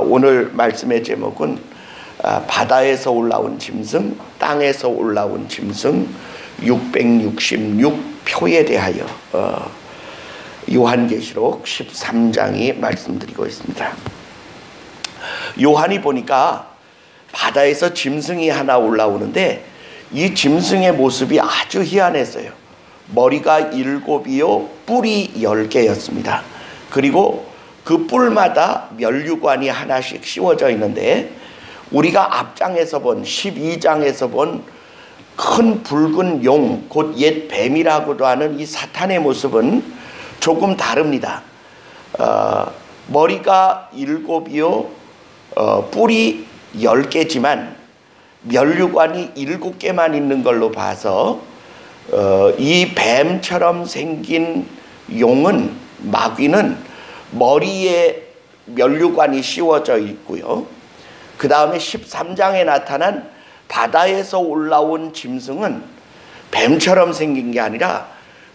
오늘 말씀의 제목은 바다에서 올라온 짐승, 땅에서 올라온 짐승 666표에 대하여 요한계시록 13장이 말씀드리고 있습니다. 요한이 보니까 바다에서 짐승이 하나 올라오는데 이 짐승의 모습이 아주 희한했어요. 머리가 7이요 뿔이 10개였습니다. 그리고 그 뿔마다 면류관이 하나씩 씌워져 있는데 우리가 앞장에서 본 12장에서 본 큰 붉은 용, 곧 옛 뱀이라고도 하는 이 사탄의 모습은 조금 다릅니다. 머리가 7이요 뿔이 10개지만 면류관이 7개만 있는 걸로 봐서 이 뱀처럼 생긴 용은, 마귀는 머리에 면류관이 씌워져 있고요. 그 다음에 13장에 나타난 바다에서 올라온 짐승은 뱀처럼 생긴 게 아니라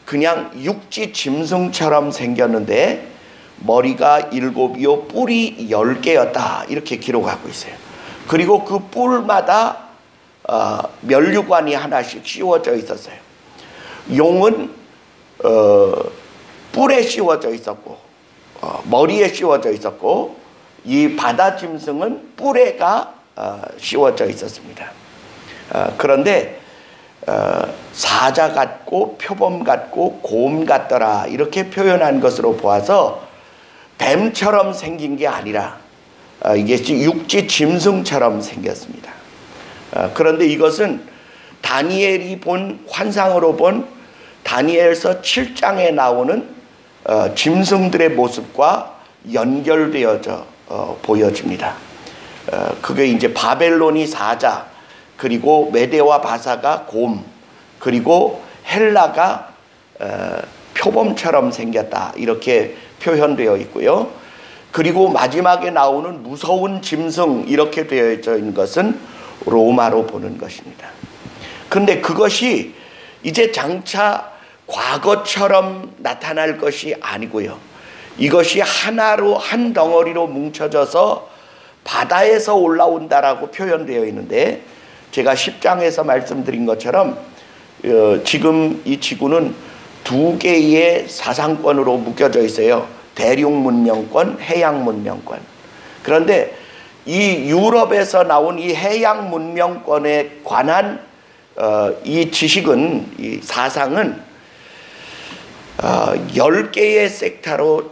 그냥 육지 짐승처럼 생겼는데 머리가 7이요 뿔이 10개였다 이렇게 기록하고 있어요. 그리고 그 뿔마다 면류관이 하나씩 씌워져 있었어요. 용은 뿔에 씌워져 있었고 머리에 씌워져 있었고 이 바다 짐승은 뿔에가 씌워져 있었습니다. 그런데 사자 같고 표범 같고 곰 같더라 이렇게 표현한 것으로 보아서 뱀처럼 생긴 게 아니라 이게 육지 짐승처럼 생겼습니다. 그런데 이것은 다니엘이 본 환상으로 본 다니엘서 7장에 나오는 짐승들의 모습과 연결되어져 보여집니다. 그게 이제 바벨론이 사자, 그리고 메대와 바사가 곰, 그리고 헬라가 표범처럼 생겼다 이렇게 표현되어 있고요. 그리고 마지막에 나오는 무서운 짐승 이렇게 되어 있는 것은 로마로 보는 것입니다. 그런데 그것이 이제 장차 과거처럼 나타날 것이 아니고요. 이것이 하나로 한 덩어리로 뭉쳐져서 바다에서 올라온다라고 표현되어 있는데 제가 10장에서 말씀드린 것처럼 지금 이 지구는 2개의 사상권으로 묶여져 있어요. 대륙 문명권, 해양 문명권. 그런데 이 유럽에서 나온 이 해양 문명권에 관한 이 지식은, 이 사상은 10개의 섹터로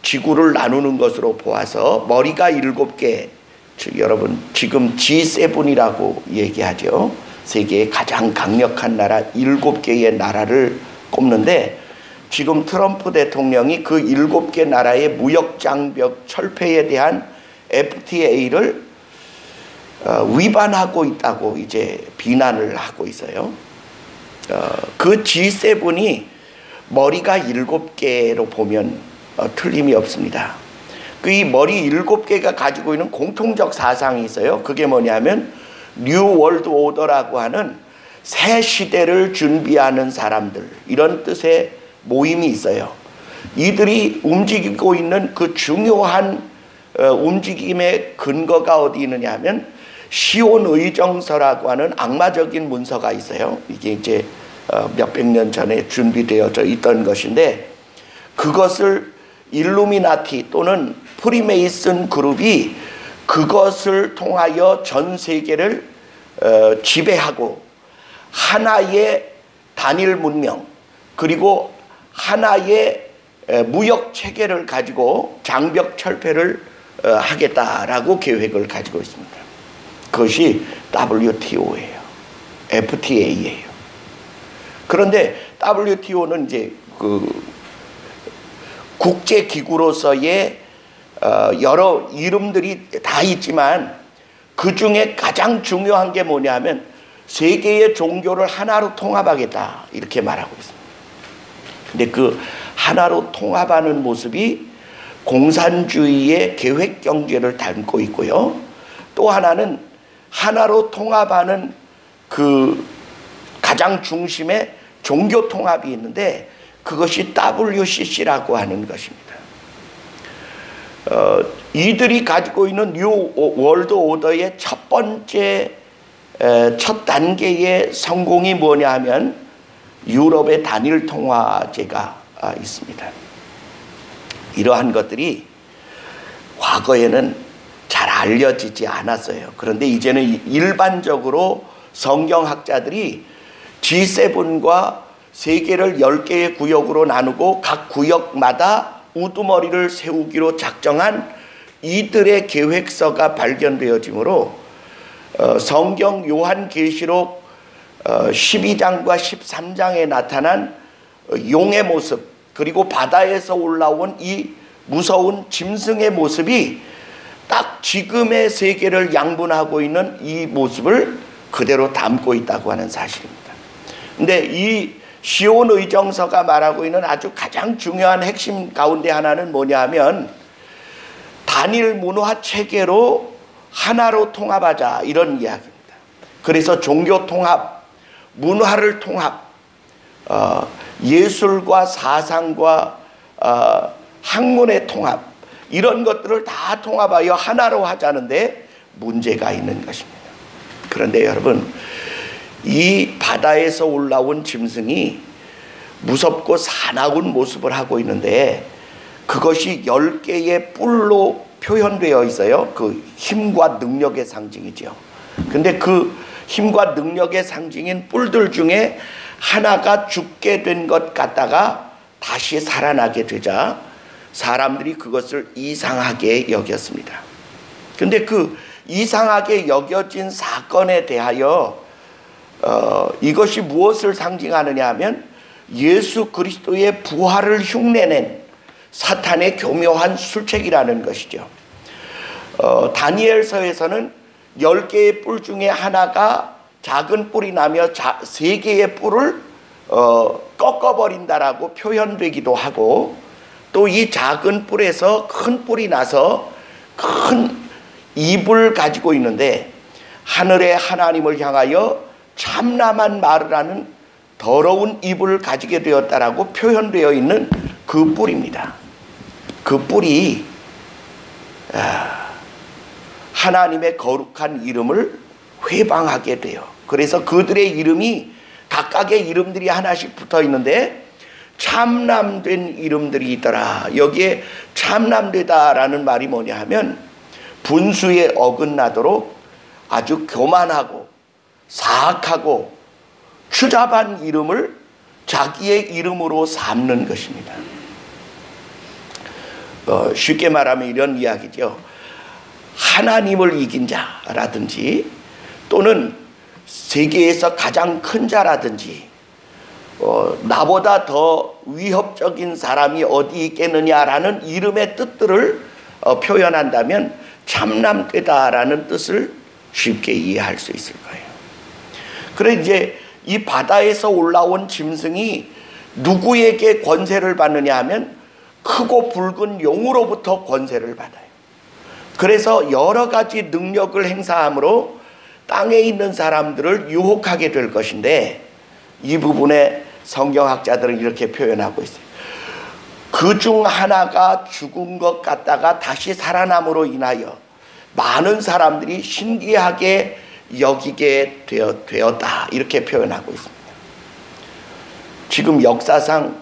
지구를 나누는 것으로 보아서 머리가 7개, 여러분 지금 G7이라고 얘기하죠. 세계의 가장 강력한 나라 7개의 나라를 꼽는데 지금 트럼프 대통령이 그 7개 나라의 무역장벽 철폐에 대한 FTA를 위반하고 있다고 이제 비난을 하고 있어요. 그 G7이 머리가 7개로 보면 틀림이 없습니다. 그 이 머리 7개가 가지고 있는 공통적 사상이 있어요. 그게 뭐냐면 뉴 월드 오더라고 하는 새 시대를 준비하는 사람들, 이런 뜻의 모임이 있어요. 이들이 움직이고 있는 그 중요한 움직임의 근거가 어디 있느냐 하면 시온 의정서라고 하는 악마적인 문서가 있어요. 이게 이제 몇백 년 전에 준비되어져 있던 것인데 그것을 일루미나티 또는 프리메이슨 그룹이 그것을 통하여 전 세계를 지배하고 하나의 단일 문명 그리고 하나의 무역 체계를 가지고 장벽 철폐를 하겠다라고 계획을 가지고 있습니다. 그것이 WTO예요. FTA예요. 그런데 WTO는 이제 그 국제기구로서의 여러 이름들이 다 있지만 그 중에 가장 중요한 게 뭐냐면 세계의 종교를 하나로 통합하겠다 이렇게 말하고 있습니다. 근데 그 하나로 통합하는 모습이 공산주의의 계획경제를 담고 있고요. 또 하나는 하나로 통합하는 그 가장 중심에 종교 통합이 있는데 그것이 WCC라고 하는 것입니다. 이들이 가지고 있는 뉴 월드 오더의 첫 번째 첫 단계의 성공이 뭐냐 하면 유럽의 단일 통화제가 있습니다. 이러한 것들이 과거에는 잘 알려지지 않았어요. 그런데 이제는 일반적으로 성경학자들이 G7과 세계를 10개의 구역으로 나누고 각 구역마다 우두머리를 세우기로 작정한 이들의 계획서가 발견되어지므로 성경 요한계시록 12장과 13장에 나타난 용의 모습, 그리고 바다에서 올라온 이 무서운 짐승의 모습이 딱 지금의 세계를 양분하고 있는 이 모습을 그대로 담고 있다고 하는 사실입니다. 근데 이 시온 의정서가 말하고 있는 아주 가장 중요한 핵심 가운데 하나는 뭐냐 하면 단일 문화 체계로 하나로 통합하자, 이런 이야기입니다. 그래서 종교 통합, 문화를 통합, 예술과 사상과 학문의 통합, 이런 것들을 다 통합하여 하나로 하자는데 문제가 있는 것입니다. 그런데 여러분, 이 바다에서 올라온 짐승이 무섭고 사나운 모습을 하고 있는데 그것이 10개의 뿔로 표현되어 있어요. 그 힘과 능력의 상징이죠. 근데 그 힘과 능력의 상징인 뿔들 중에 하나가 죽게 된 것 같다가 다시 살아나게 되자 사람들이 그것을 이상하게 여겼습니다. 근데 그 이상하게 여겨진 사건에 대하여 이것이 무엇을 상징하느냐 하면 예수 그리스도의 부활을 흉내낸 사탄의 교묘한 술책이라는 것이죠. 다니엘서에서는 10개의 뿔 중에 하나가 작은 뿔이 나며 3개의 뿔을 꺾어버린다라고 표현되기도 하고, 또 이 작은 뿔에서 큰 뿔이 나서 큰 입을 가지고 있는데 하늘의 하나님을 향하여 참남한 말을 하는 더러운 입을 가지게 되었다라고 표현되어 있는 그 뿔입니다. 그 뿔이 하나님의 거룩한 이름을 회방하게 돼요. 그래서 그들의 이름이 각각의 이름들이 하나씩 붙어 있는데 참남된 이름들이 있더라. 여기에 참남되다라는 말이 뭐냐 하면 분수에 어긋나도록 아주 교만하고 사악하고 추잡한 이름을 자기의 이름으로 삼는 것입니다. 쉽게 말하면 이런 이야기죠. 하나님을 이긴 자라든지 또는 세계에서 가장 큰 자라든지 나보다 더 위협적인 사람이 어디 있겠느냐라는 이름의 뜻들을 표현한다면 참남되다라는 뜻을 쉽게 이해할 수 있을 거예요. 그래 이제 이 바다에서 올라온 짐승이 누구에게 권세를 받느냐 하면 크고 붉은 용으로부터 권세를 받아요. 그래서 여러 가지 능력을 행사함으로 땅에 있는 사람들을 유혹하게 될 것인데 이 부분에 성경학자들은 이렇게 표현하고 있어요. 그 중 하나가 죽은 것 같다가 다시 살아남으로 인하여 많은 사람들이 신기하게 여기게 되었다, 이렇게 표현하고 있습니다. 지금 역사상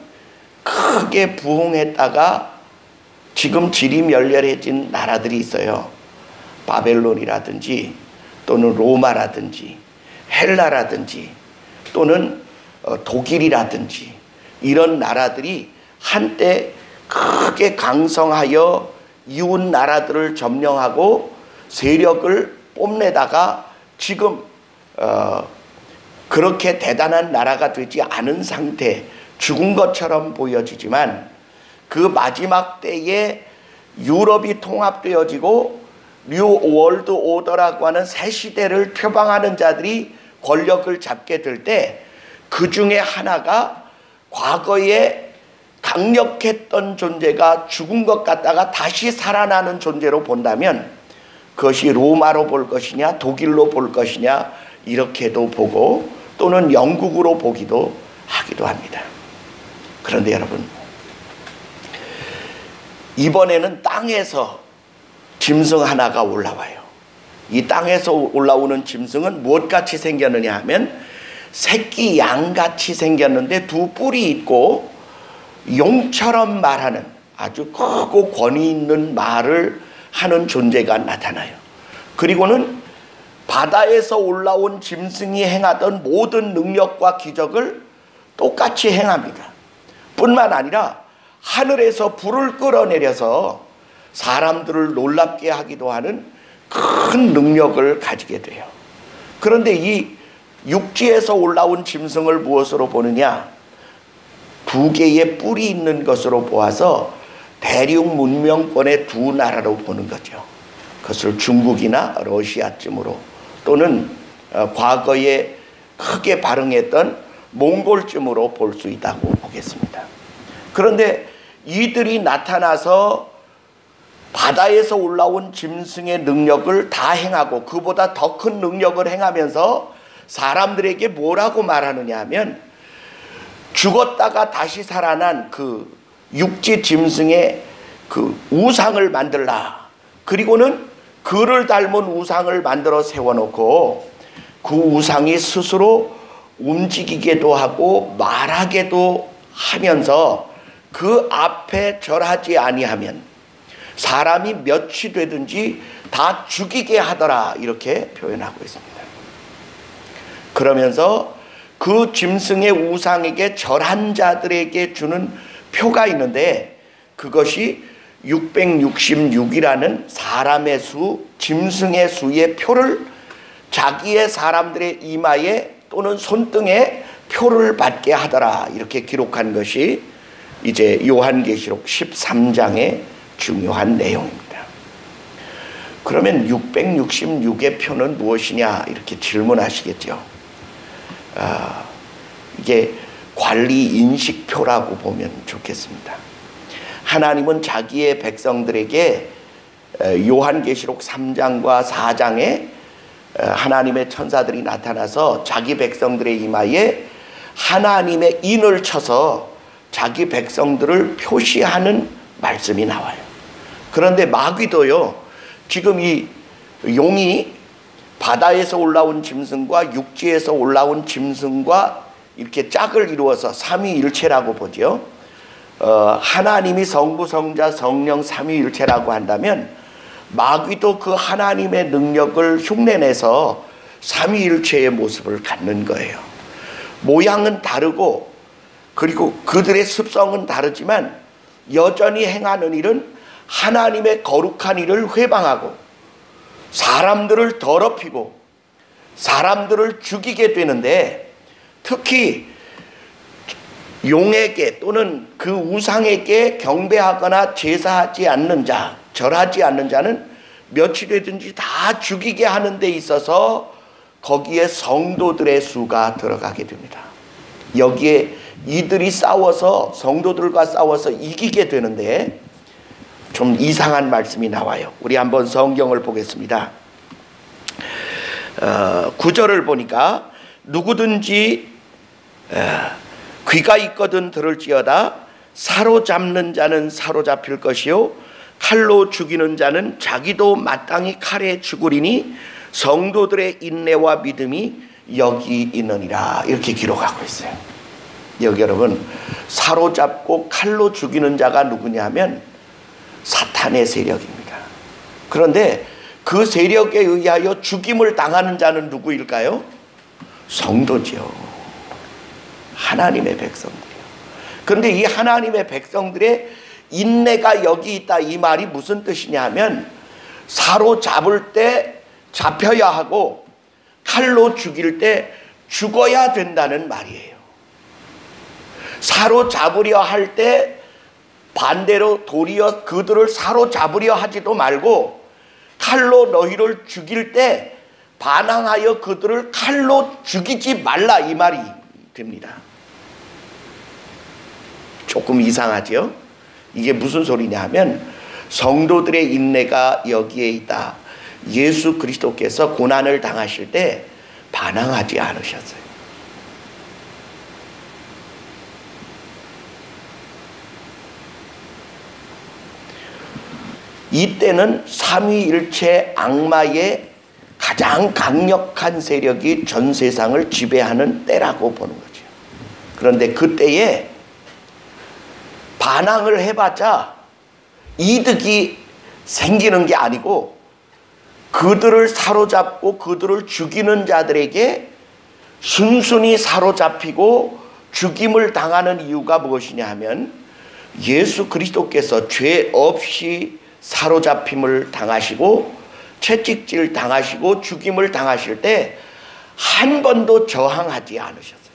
크게 부흥했다가 지금 지리멸렬해진 나라들이 있어요. 바벨론이라든지 또는 로마라든지 헬라라든지 또는 독일이라든지 이런 나라들이 한때 크게 강성하여 이웃 나라들을 점령하고 세력을 뽐내다가 지금 그렇게 대단한 나라가 되지 않은 상태, 죽은 것처럼 보여지지만 그 마지막 때에 유럽이 통합되어지고 뉴 월드 오더라고 하는 새 시대를 표방하는 자들이 권력을 잡게 될 때 그 중에 하나가 과거에 강력했던 존재가 죽은 것 같다가 다시 살아나는 존재로 본다면 그것이 로마로 볼 것이냐 독일로 볼 것이냐 이렇게도 보고 또는 영국으로 보기도 하기도 합니다. 그런데 여러분, 이번에는 땅에서 짐승 하나가 올라와요. 이 땅에서 올라오는 짐승은 무엇같이 생겼느냐 하면 새끼 양같이 생겼는데 두 뿔이 있고 용처럼 말하는 아주 크고 권위 있는 말을 하는 존재가 나타나요. 그리고는 바다에서 올라온 짐승이 행하던 모든 능력과 기적을 똑같이 행합니다. 뿐만 아니라 하늘에서 불을 끌어내려서 사람들을 놀랍게 하기도 하는 큰 능력을 가지게 돼요. 그런데 이 육지에서 올라온 짐승을 무엇으로 보느냐? 두 개의 뿔이 있는 것으로 보아서 대륙 문명권의 두 나라로 보는 거죠. 그것을 중국이나 러시아쯤으로 또는 과거에 크게 발흥했던 몽골쯤으로 볼 수 있다고 보겠습니다. 그런데 이들이 나타나서 바다에서 올라온 짐승의 능력을 다 행하고 그보다 더 큰 능력을 행하면서 사람들에게 뭐라고 말하느냐 하면 죽었다가 다시 살아난 그 육지 짐승의 그 우상을 만들라. 그리고는 그를 닮은 우상을 만들어 세워놓고 그 우상이 스스로 움직이기도 하고 말하기도 하면서 그 앞에 절하지 아니하면 사람이 몇이 되든지 다 죽이게 하더라. 이렇게 표현하고 있습니다. 그러면서 그 짐승의 우상에게 절한 자들에게 주는 표가 있는데 그것이 666이라는 사람의 수, 짐승의 수의 표를 자기의 사람들의 이마에 또는 손등에 표를 받게 하더라. 이렇게 기록한 것이 이제 요한계시록 13장의 중요한 내용입니다. 그러면 666의 표는 무엇이냐 이렇게 질문하시겠죠. 이게 관리 인식표라고 보면 좋겠습니다. 하나님은 자기의 백성들에게 요한계시록 3장과 4장에 하나님의 천사들이 나타나서 자기 백성들의 이마에 하나님의 인을 쳐서 자기 백성들을 표시하는 말씀이 나와요. 그런데 마귀도요, 지금 이 용이 바다에서 올라온 짐승과 육지에서 올라온 짐승과 이렇게 짝을 이루어서 삼위일체라고 보죠. 하나님이 성부, 성자, 성령 삼위일체라고 한다면 마귀도 그 하나님의 능력을 흉내내서 삼위일체의 모습을 갖는 거예요. 모양은 다르고 그리고 그들의 습성은 다르지만 여전히 행하는 일은 하나님의 거룩한 일을 회방하고 사람들을 더럽히고 사람들을 죽이게 되는데 특히 용에게 또는 그 우상에게 경배하거나 제사하지 않는 자, 절하지 않는 자는 며칠 되든지 다 죽이게 하는 데 있어서 거기에 성도들의 수가 들어가게 됩니다. 여기에 이들이 싸워서 성도들과 싸워서 이기게 되는데 좀 이상한 말씀이 나와요. 우리 한번 성경을 보겠습니다. 9절을 보니까 누구든지 귀가 있거든 들을지어다. 사로잡는 자는 사로잡힐 것이요 칼로 죽이는 자는 자기도 마땅히 칼에 죽으리니 성도들의 인내와 믿음이 여기 있느니라. 이렇게 기록하고 있어요. 여기 여러분, 사로잡고 칼로 죽이는 자가 누구냐 하면 사탄의 세력입니다. 그런데 그 세력에 의하여 죽임을 당하는 자는 누구일까요? 성도죠. 하나님의 백성들이요. 그런데 이 하나님의 백성들의 인내가 여기 있다. 이 말이 무슨 뜻이냐 하면 사로잡을 때 잡혀야 하고 칼로 죽일 때 죽어야 된다는 말이에요. 사로잡으려 할 때 반대로 도리어 그들을 사로잡으려 하지도 말고 칼로 너희를 죽일 때 반항하여 그들을 칼로 죽이지 말라, 이 말이 됩니다. 조금 이상하죠? 이게 무슨 소리냐 하면 성도들의 인내가 여기에 있다. 예수 그리스도께서 고난을 당하실 때 반항하지 않으셨어요. 이때는 삼위일체 악마의 가장 강력한 세력이 전 세상을 지배하는 때라고 보는 거죠. 그런데 그때에 반항을 해봤자 이득이 생기는 게 아니고 그들을 사로잡고 그들을 죽이는 자들에게 순순히 사로잡히고 죽임을 당하는 이유가 무엇이냐 하면 예수 그리스도께서 죄 없이 사로잡힘을 당하시고 채찍질 당하시고 죽임을 당하실 때 한 번도 저항하지 않으셨어요.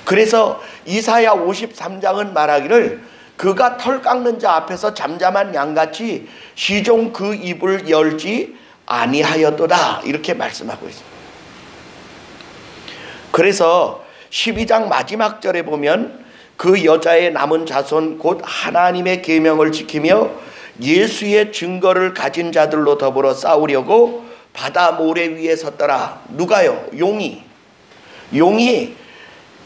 그래서 이사야 53장은 말하기를 그가 털 깎는 자 앞에서 잠잠한 양같이 시종 그 입을 열지 아니하였도다 이렇게 말씀하고 있습니다. 그래서 12장 마지막 절에 보면 그 여자의 남은 자손 곧 하나님의 계명을 지키며 예수의 증거를 가진 자들로 더불어 싸우려고 바다 모래 위에 섰더라. 누가요? 용이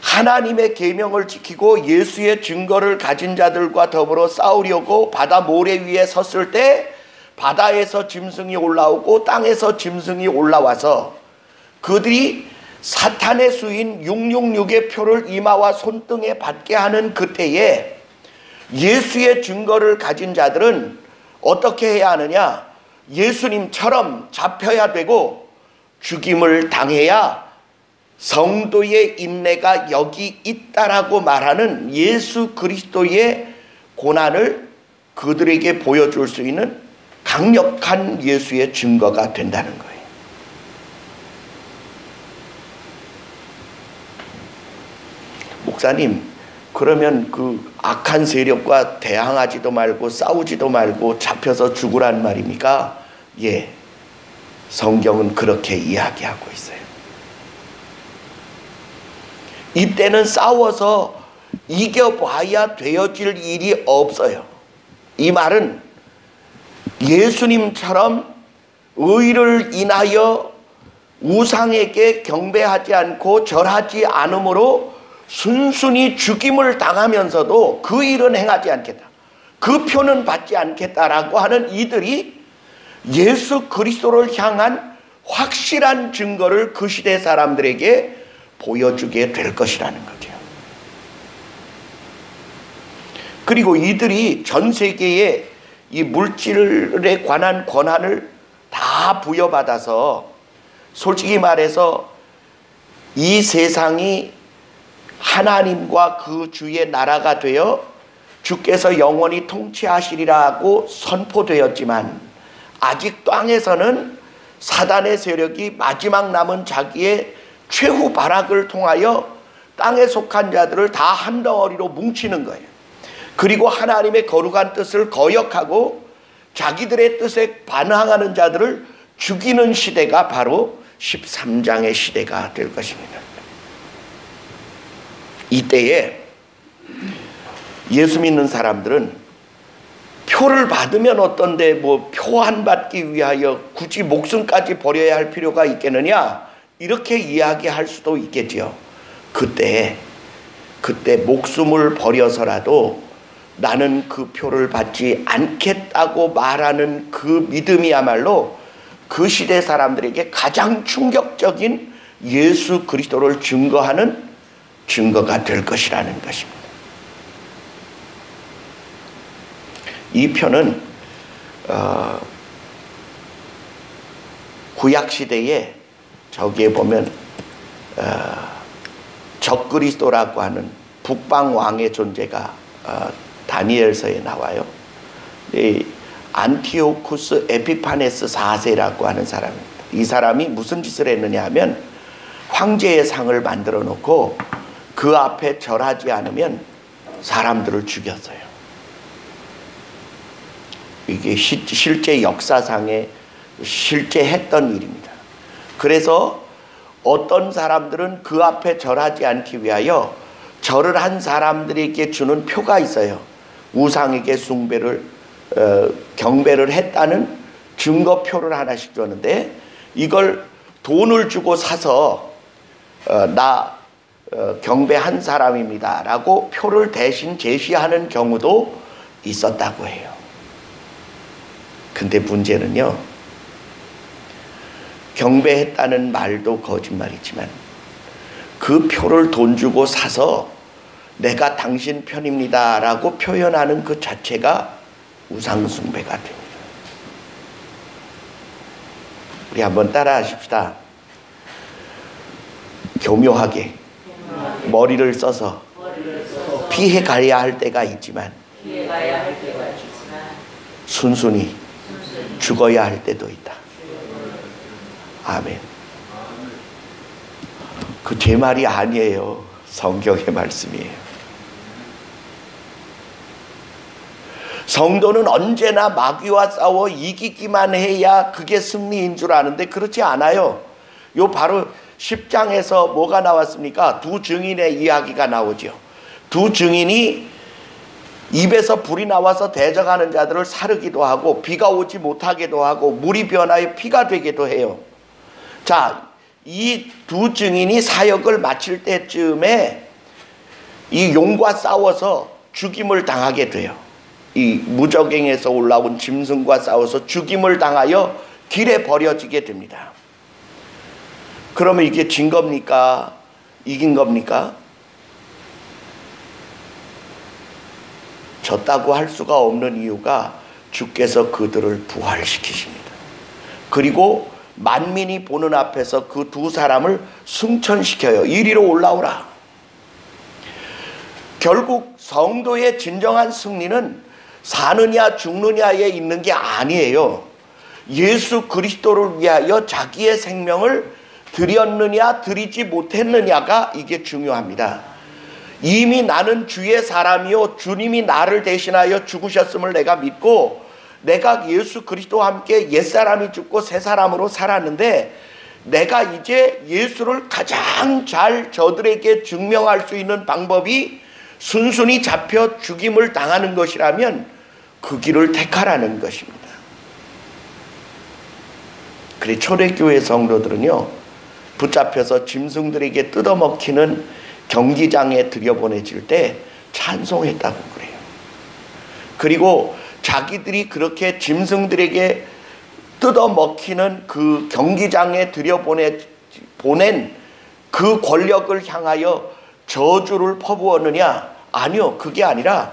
하나님의 계명을 지키고 예수의 증거를 가진 자들과 더불어 싸우려고 바다 모래 위에 섰을 때 바다에서 짐승이 올라오고 땅에서 짐승이 올라와서 그들이 사탄의 수인 666의 표를 이마와 손등에 받게 하는 그때에 예수의 증거를 가진 자들은 어떻게 해야 하느냐? 예수님처럼 잡혀야 되고 죽임을 당해야 성도의 인내가 여기 있다라고 말하는 예수 그리스도의 고난을 그들에게 보여줄 수 있는 강력한 예수의 증거가 된다는 거예요. 목사님, 그러면 그 악한 세력과 대항하지도 말고 싸우지도 말고 잡혀서 죽으란 말입니까? 예, 성경은 그렇게 이야기하고 있어요. 이때는 싸워서 이겨봐야 되어질 일이 없어요. 이 말은 예수님처럼 의를 인하여 우상에게 경배하지 않고 절하지 않으므로 순순히 죽임을 당하면서도 그 일은 행하지 않겠다, 그 표는 받지 않겠다라고 하는 이들이 예수 그리스도를 향한 확실한 증거를 그 시대 사람들에게 보여주게 될 것이라는 거죠. 그리고 이들이 전 세계에 이 물질에 관한 권한을 다 부여받아서 솔직히 말해서 이 세상이 하나님과 그 주의 나라가 되어 주께서 영원히 통치하시리라고 선포되었지만 아직 땅에서는 사단의 세력이 마지막 남은 자기의 최후 발악을 통하여 땅에 속한 자들을 다 한 덩어리로 뭉치는 거예요. 그리고 하나님의 거룩한 뜻을 거역하고 자기들의 뜻에 반항하는 자들을 죽이는 시대가 바로 13장의 시대가 될 것입니다. 이때에 예수 믿는 사람들은 표를 받으면 어떤데 뭐 표 한 받기 위하여 굳이 목숨까지 버려야 할 필요가 있겠느냐, 이렇게 이야기할 수도 있겠지요. 그때 목숨을 버려서라도 나는 그 표를 받지 않겠다고 말하는 그 믿음이야말로 그 시대 사람들에게 가장 충격적인 예수 그리스도를 증거하는 증거가 될 것이라는 것입니다. 이 표는 구약시대에 저기에 보면 적그리스도라고 하는 북방왕의 존재가 다니엘서에 나와요. 이 안티오쿠스 에피파네스 4세라고 하는 사람입니다. 이 사람이 무슨 짓을 했느냐 하면 황제의 상을 만들어 놓고 그 앞에 절하지 않으면 사람들을 죽였어요. 이게 실제 역사상에 실제 했던 일입니다. 그래서 어떤 사람들은 그 앞에 절하지 않기 위하여 절을 한 사람들에게 주는 표가 있어요. 우상에게 경배를 했다는 증거표를 하나씩 줬는데 이걸 돈을 주고 사서 나 경배한 사람입니다 라고 표를 대신 제시하는 경우도 있었다고 해요. 근데 문제는요, 경배했다는 말도 거짓말이지만 그 표를 돈 주고 사서 내가 당신 편입니다 라고 표현하는 그 자체가 우상숭배가 됩니다. 우리 한번 따라 하십시다. 교묘하게 머리를 써서 피해 가야 할 때가 있지만 순순히 죽어야 할 때도 있다. 아멘. 그 제 말이 아니에요. 성경의 말씀이에요. 성도는 언제나 마귀와 싸워 이기기만 해야 그게 승리인 줄 아는데 그렇지 않아요. 요 바로 10장에서 뭐가 나왔습니까? 두 증인의 이야기가 나오죠. 두 증인이 입에서 불이 나와서 대적하는 자들을 사르기도 하고 비가 오지 못하게도 하고 물이 변하여 피가 되기도 해요. 자, 이 두 증인이 사역을 마칠 때쯤에 이 용과 싸워서 죽임을 당하게 돼요. 이 무적행에서 올라온 짐승과 싸워서 죽임을 당하여 길에 버려지게 됩니다. 그러면 이게 진 겁니까? 이긴 겁니까? 졌다고 할 수가 없는 이유가 주께서 그들을 부활시키십니다. 그리고 만민이 보는 앞에서 그 두 사람을 승천시켜요. 이리로 올라오라. 결국 성도의 진정한 승리는 사느냐 죽느냐에 있는 게 아니에요. 예수 그리스도를 위하여 자기의 생명을 드렸느냐 드리지 못했느냐가 이게 중요합니다. 이미 나는 주의 사람이요 주님이 나를 대신하여 죽으셨음을 내가 믿고 내가 예수 그리스도와 함께 옛사람이 죽고 새사람으로 살았는데 내가 이제 예수를 가장 잘 저들에게 증명할 수 있는 방법이 순순히 잡혀 죽임을 당하는 것이라면 그 길을 택하라는 것입니다. 그래 초대교회 성도들은요, 붙잡혀서 짐승들에게 뜯어먹히는 경기장에 들여보내질 때 찬송했다고 그래요. 그리고 자기들이 그렇게 짐승들에게 뜯어먹히는 그 경기장에 들여보낸 그 권력을 향하여 저주를 퍼부었느냐? 아니요, 그게 아니라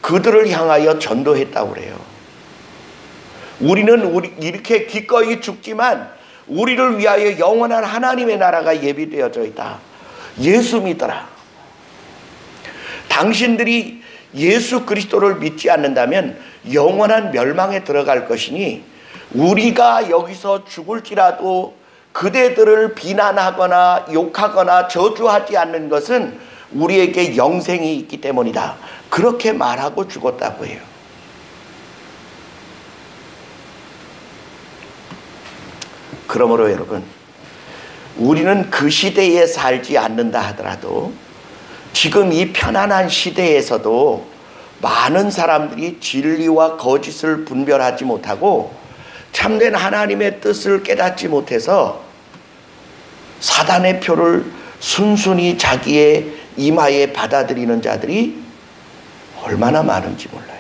그들을 향하여 전도했다고 그래요. 우리는 이렇게 기꺼이 죽지만 우리를 위하여 영원한 하나님의 나라가 예비되어져 있다. 예수 믿어라. 당신들이 예수 그리스도를 믿지 않는다면 영원한 멸망에 들어갈 것이니 우리가 여기서 죽을지라도 그대들을 비난하거나 욕하거나 저주하지 않는 것은 우리에게 영생이 있기 때문이다. 그렇게 말하고 죽었다고 해요. 그러므로 여러분, 우리는 그 시대에 살지 않는다 하더라도 지금 이 편안한 시대에서도 많은 사람들이 진리와 거짓을 분별하지 못하고 참된 하나님의 뜻을 깨닫지 못해서 사단의 표를 순순히 자기의 이마에 받아들이는 자들이 얼마나 많은지 몰라요.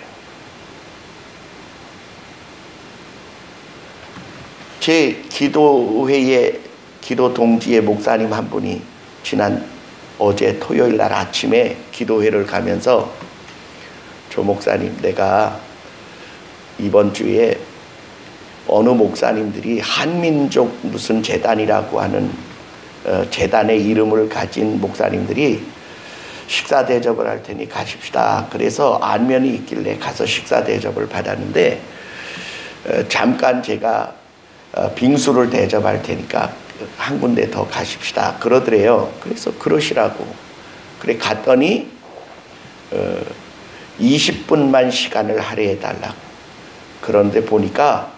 제 기도회에 기도 동지의 목사님 한 분이 어제 토요일 날 아침에 기도회를 가면서 조 목사님, 내가 이번 주에 어느 목사님들이 한민족 무슨 재단이라고 하는 재단의 이름을 가진 목사님들이 식사 대접을 할 테니 가십시다. 그래서 안면이 있길래 가서 식사 대접을 받았는데 잠깐 제가 빙수를 대접할 테니까 한 군데 더 가십시다 그러더래요. 그래서 그러시라고. 그래 갔더니 20분만 시간을 할애해 달라고. 그런데 보니까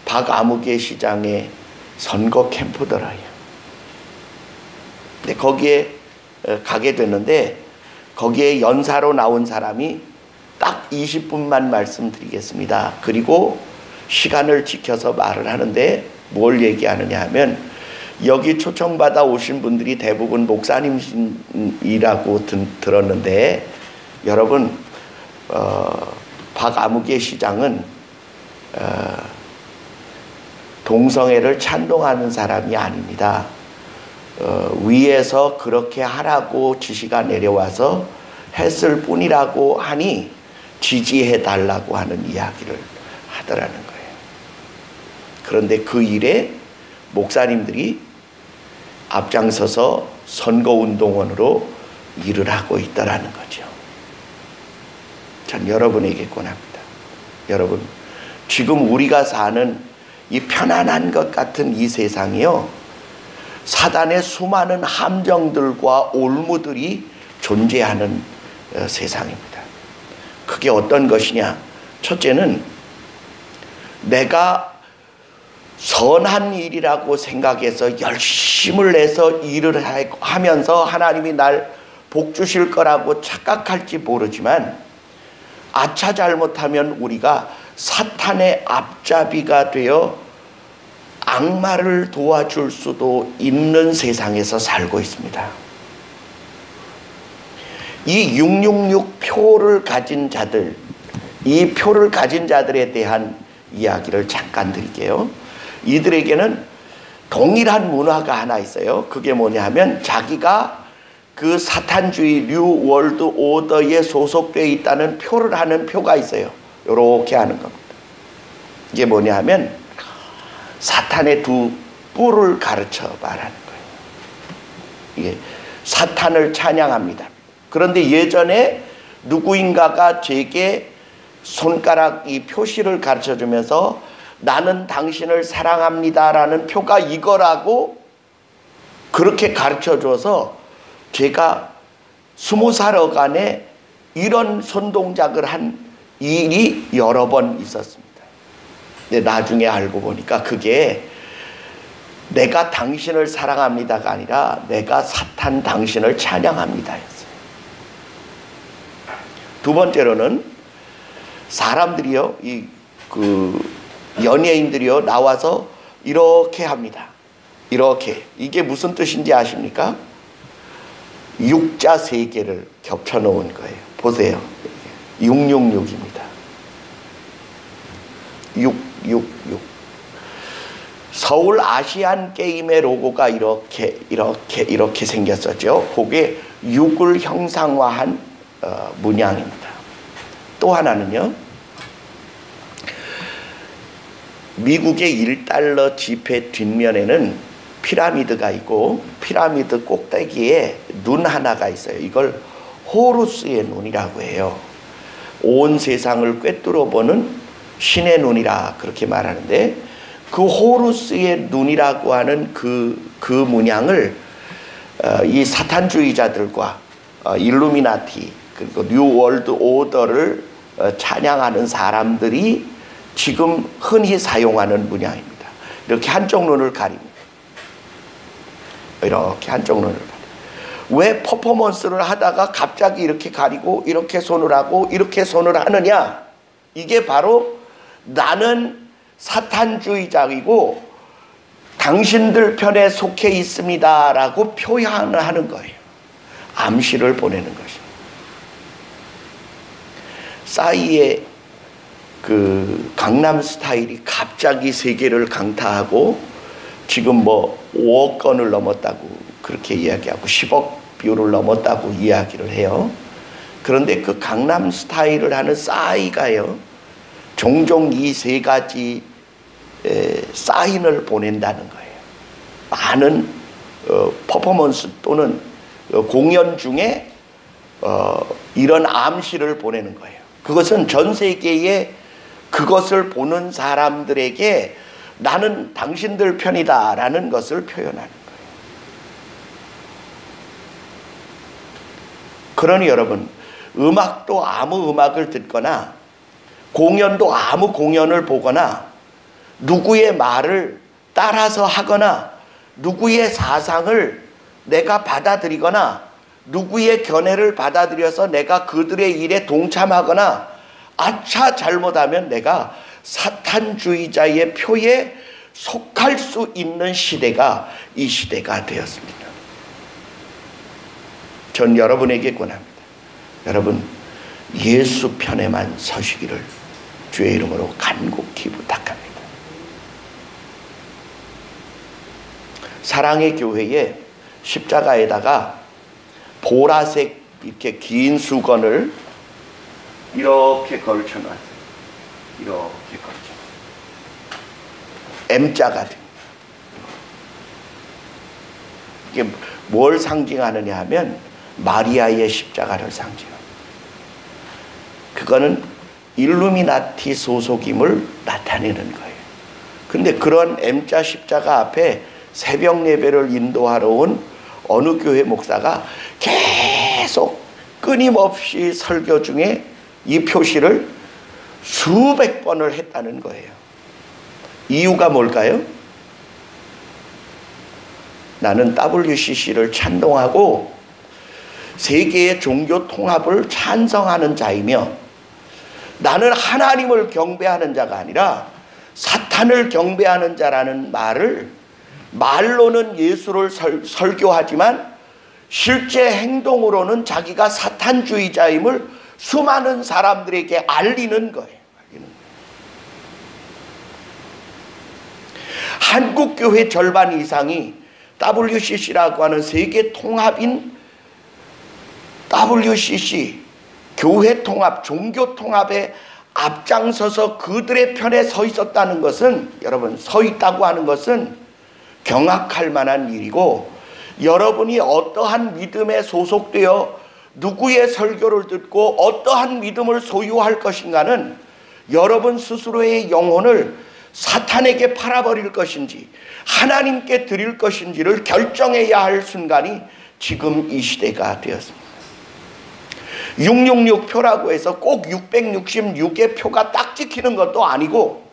박아무개 시장에 선거 캠프더라요. 근데 거기에 가게 됐는데 거기에 연사로 나온 사람이 딱 20분만 말씀드리겠습니다. 그리고 시간을 지켜서 말을 하는데 뭘 얘기하느냐 하면 여기 초청받아 오신 분들이 대부분 목사님이라고 들었는데 여러분 박아무개 시장은 동성애를 찬동하는 사람이 아닙니다. 위에서 그렇게 하라고 지시가 내려와서 했을 뿐이라고 하니 지지해 달라고 하는 이야기를 하더라는 거예요. 그런데 그 일에 목사님들이 앞장서서 선거운동원으로 일을 하고 있다라는 거죠. 전 여러분에게 권합니다. 여러분, 지금 우리가 사는 이 편안한 것 같은 이 세상이요, 사단의 수많은 함정들과 올무들이 존재하는 세상입니다. 그게 어떤 것이냐? 첫째는 내가 선한 일이라고 생각해서 열심을 내서 일을 하면서 하나님이 날 복 주실 거라고 착각할지 모르지만, 아차 잘못하면 우리가 사탄의 앞잡이가 되어 악마를 도와줄 수도 있는 세상에서 살고 있습니다. 이 666 표를 가진 자들, 이 표를 가진 자들에 대한 이야기를 잠깐 드릴게요. 이들에게는 동일한 문화가 하나 있어요. 그게 뭐냐 하면 자기가 그 사탄주의 뉴 월드 오더에 소속되어 있다는 표를 하는 표가 있어요. 이렇게 하는 겁니다. 이게 뭐냐 하면 사탄의 두 뿔을 가르쳐 말하는 거예요. 이게 사탄을 찬양합니다. 그런데 예전에 누구인가가 제게 손가락 이 표시를 가르쳐 주면서 나는 당신을 사랑합니다라는 표가 이거라고 그렇게 가르쳐 줘서 제가 20살 어간에 이런 손동작을 한 일이 여러 번 있었습니다. 근데 나중에 알고 보니까 그게 내가 당신을 사랑합니다가 아니라 내가 사탄 당신을 찬양합니다였어요. 두 번째로는 사람들이요, 연예인들이요 나와서 이렇게 합니다. 이렇게. 이게 무슨 뜻인지 아십니까? 육자 세 개를 겹쳐 놓은 거예요. 보세요. 666입니다. 666. 서울 아시안 게임의 로고가 이렇게 생겼었죠. 그게 6을 형상화한 문양입니다. 또 하나는요, 미국의 1달러 지폐 뒷면에는 피라미드가 있고 피라미드 꼭대기에 눈 하나가 있어요. 이걸 호루스의 눈이라고 해요. 온 세상을 꿰뚫어 보는 신의 눈이라 그렇게 말하는데, 그 호루스의 눈이라고 하는 그 문양을 이 사탄주의자들과 일루미나티 그리고 뉴 월드 오더를 찬양하는 사람들이 지금 흔히 사용하는 문양입니다. 이렇게 한쪽 눈을 가립니다. 이렇게 한쪽 눈을 가립니다. 왜 퍼포먼스를 하다가 갑자기 이렇게 가리고 이렇게 손을 하고 이렇게 손을 하느냐? 이게 바로 나는 사탄주의자이고 당신들 편에 속해 있습니다 라고 표현하는 거예요. 암시를 보내는 것입니다. 싸이의 그 강남 스타일이 갑자기 세계를 강타하고 지금 뭐 5억 건을 넘었다고 그렇게 이야기하고 10억 뷰를 넘었다고 이야기를 해요. 그런데 그 강남 스타일을 하는 싸이가요, 종종 이 세 가지 사인을 보낸다는 거예요. 많은 퍼포먼스 또는 공연 중에 이런 암시를 보내는 거예요. 그것은 전 세계에 그것을 보는 사람들에게 나는 당신들 편이다 라는 것을 표현하는 거예요. 그러니 여러분, 음악도 아무 음악을 듣거나 공연도 아무 공연을 보거나 누구의 말을 따라서 하거나 누구의 사상을 내가 받아들이거나 누구의 견해를 받아들여서 내가 그들의 일에 동참하거나 아차 잘못하면 내가 사탄주의자의 표에 속할 수 있는 시대가 이 시대가 되었습니다. 전 여러분에게 권합니다. 여러분, 예수 편에만 서시기를 주의 이름으로 간곡히 부탁합니다. 사랑의 교회에 십자가에다가 보라색 이렇게 긴 수건을 이렇게 걸쳐놨어요. 이렇게 걸쳐. M자가 됩니다. 이게 뭘 상징하느냐 하면 마리아의 십자가를 상징합니다. 그거는 일루미나티 소속임을 나타내는 거예요. 근데 그런 M자 십자가 앞에 새벽 예배를 인도하러 온 어느 교회 목사가 계속 끊임없이 설교 중에 이 표시를 수백 번을 했다는 거예요. 이유가 뭘까요? 나는 WCC를 찬동하고 세계의 종교 통합을 찬성하는 자이며 나는 하나님을 경배하는 자가 아니라 사탄을 경배하는 자라는 말을 말로는 예수를 설교하지만 실제 행동으로는 자기가 사탄주의자임을 수많은 사람들에게 알리는 거예요. 한국 교회 절반 이상이 WCC라고 하는 세계 통합인 WCC 교회 통합, 종교 통합에 앞장서서 그들의 편에 서 있었다는 것은, 여러분, 서 있다고 하는 것은 경악할 만한 일이고, 여러분이 어떠한 믿음에 소속되어 누구의 설교를 듣고 어떠한 믿음을 소유할 것인가는 여러분 스스로의 영혼을 사탄에게 팔아버릴 것인지 하나님께 드릴 것인지를 결정해야 할 순간이 지금 이 시대가 되었습니다. 666표라고 해서 꼭 666의 표가 딱 찍히는 것도 아니고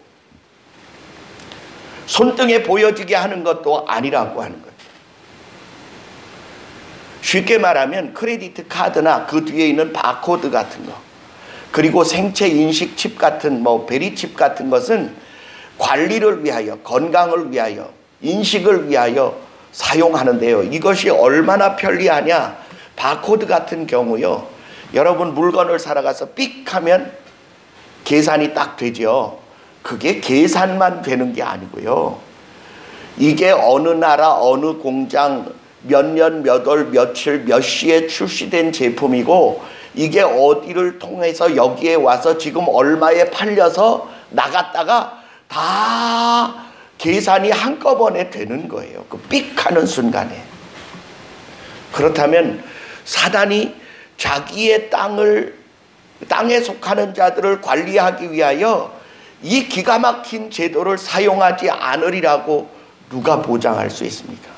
손등에 보여지게 하는 것도 아니라고 하는 거예요. 쉽게 말하면 크레디트 카드나 그 뒤에 있는 바코드 같은 거, 그리고 생체 인식 칩 같은 베리 칩 같은 것은 관리를 위하여, 건강을 위하여, 인식을 위하여 사용하는데요. 이것이 얼마나 편리하냐. 바코드 같은 경우요, 여러분 물건을 사러 가서 삑 하면 계산이 딱 되죠. 그게 계산만 되는 게 아니고요, 이게 어느 나라 어느 공장 몇 년 몇 월 며칠 몇 시에 출시된 제품이고 이게 어디를 통해서 여기에 와서 지금 얼마에 팔려서 나갔다가 다 계산이 한꺼번에 되는 거예요. 그 삑 하는 순간에. 그렇다면 사단이 자기의 땅에 속하는 자들을 관리하기 위하여 이 기가 막힌 제도를 사용하지 않으리라고 누가 보장할 수 있습니까?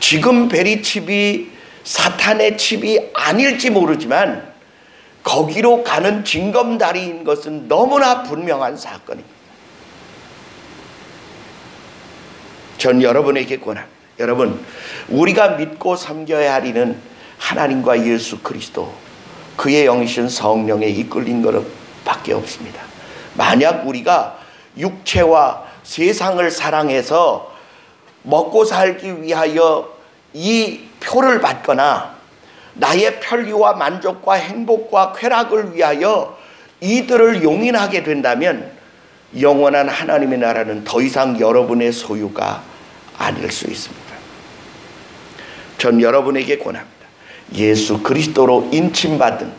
지금 베리칩이 사탄의 칩이 아닐지 모르지만 거기로 가는 징검다리인 것은 너무나 분명한 사건입니다. 전 여러분에게 권합니다. 여러분, 우리가 믿고 섬겨야 할 이는 하나님과 예수 그리스도, 그의 영이신 성령에 이끌린 것밖에 없습니다. 만약 우리가 육체와 세상을 사랑해서 먹고 살기 위하여 이 표를 받거나 나의 편리와 만족과 행복과 쾌락을 위하여 이들을 용인하게 된다면 영원한 하나님의 나라는 더 이상 여러분의 소유가 아닐 수 있습니다. 전 여러분에게 권합니다. 예수 그리스도로 인침받은,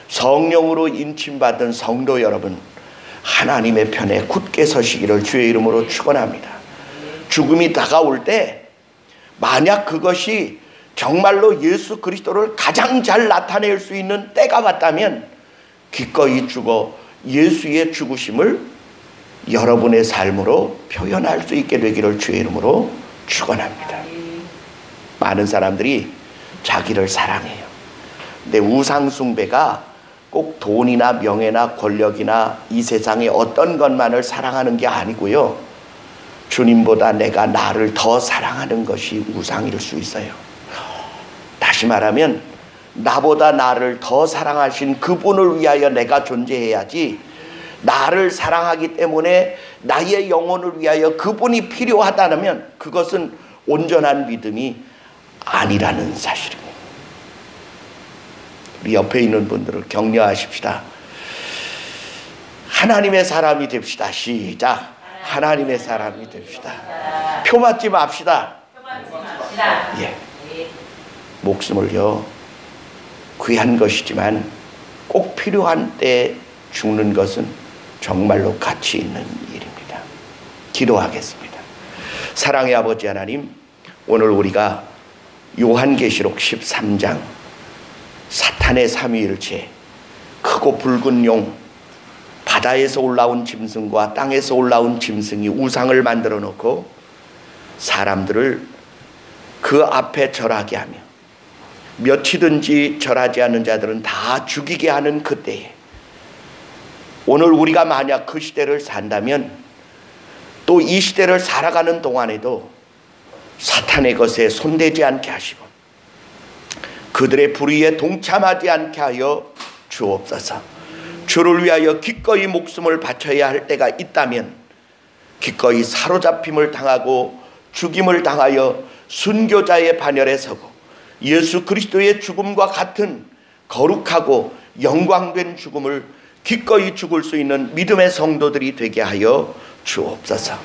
성령으로 인침받은 성도 여러분, 하나님의 편에 굳게 서시기를 주의 이름으로 축원합니다. 죽음이 다가올 때 만약 그것이 정말로 예수 그리스도를 가장 잘 나타낼 수 있는 때가 왔다면 기꺼이 죽어 예수의 죽으심을 여러분의 삶으로 표현할 수 있게 되기를 주의 이름으로 축원합니다. 많은 사람들이 자기를 사랑해요. 근데 우상 숭배가 꼭 돈이나 명예나 권력이나 이 세상의 어떤 것만을 사랑하는 게 아니고요, 주님보다 내가 나를 더 사랑하는 것이 우상일 수 있어요. 다시 말하면 나보다 나를 더 사랑하신 그분을 위하여 내가 존재해야지, 나를 사랑하기 때문에 나의 영혼을 위하여 그분이 필요하다면 그것은 온전한 믿음이 아니라는 사실입니다. 우리 옆에 있는 분들을 격려하십시다. 하나님의 사람이 됩시다. 시작. 하나님의 사람이 됩시다. 표 맞지 맙시다. 예. 목숨을요, 귀한 것이지만 꼭 필요한 때에 죽는 것은 정말로 가치 있는 일입니다. 기도하겠습니다. 사랑의 아버지 하나님, 오늘 우리가 요한계시록 13장 사탄의 삼위일체, 크고 붉은 용, 바다에서 올라온 짐승과 땅에서 올라온 짐승이 우상을 만들어 놓고 사람들을 그 앞에 절하게 하며 몇이든지 절하지 않는 자들은 다 죽이게 하는 그때에, 오늘 우리가 만약 그 시대를 산다면 또 이 시대를 살아가는 동안에도 사탄의 것에 손대지 않게 하시고 그들의 불의에 동참하지 않게 하여 주옵소서. 주를 위하여 기꺼이 목숨을 바쳐야 할 때가 있다면 기꺼이 사로잡힘을 당하고 죽임을 당하여 순교자의 반열에 서고 예수 그리스도의 죽음과 같은 거룩하고 영광된 죽음을 기꺼이 죽을 수 있는 믿음의 성도들이 되게 하여 주옵소서.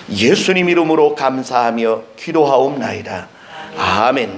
예수님 이름으로 감사하며 기도하옵나이다. 아멘.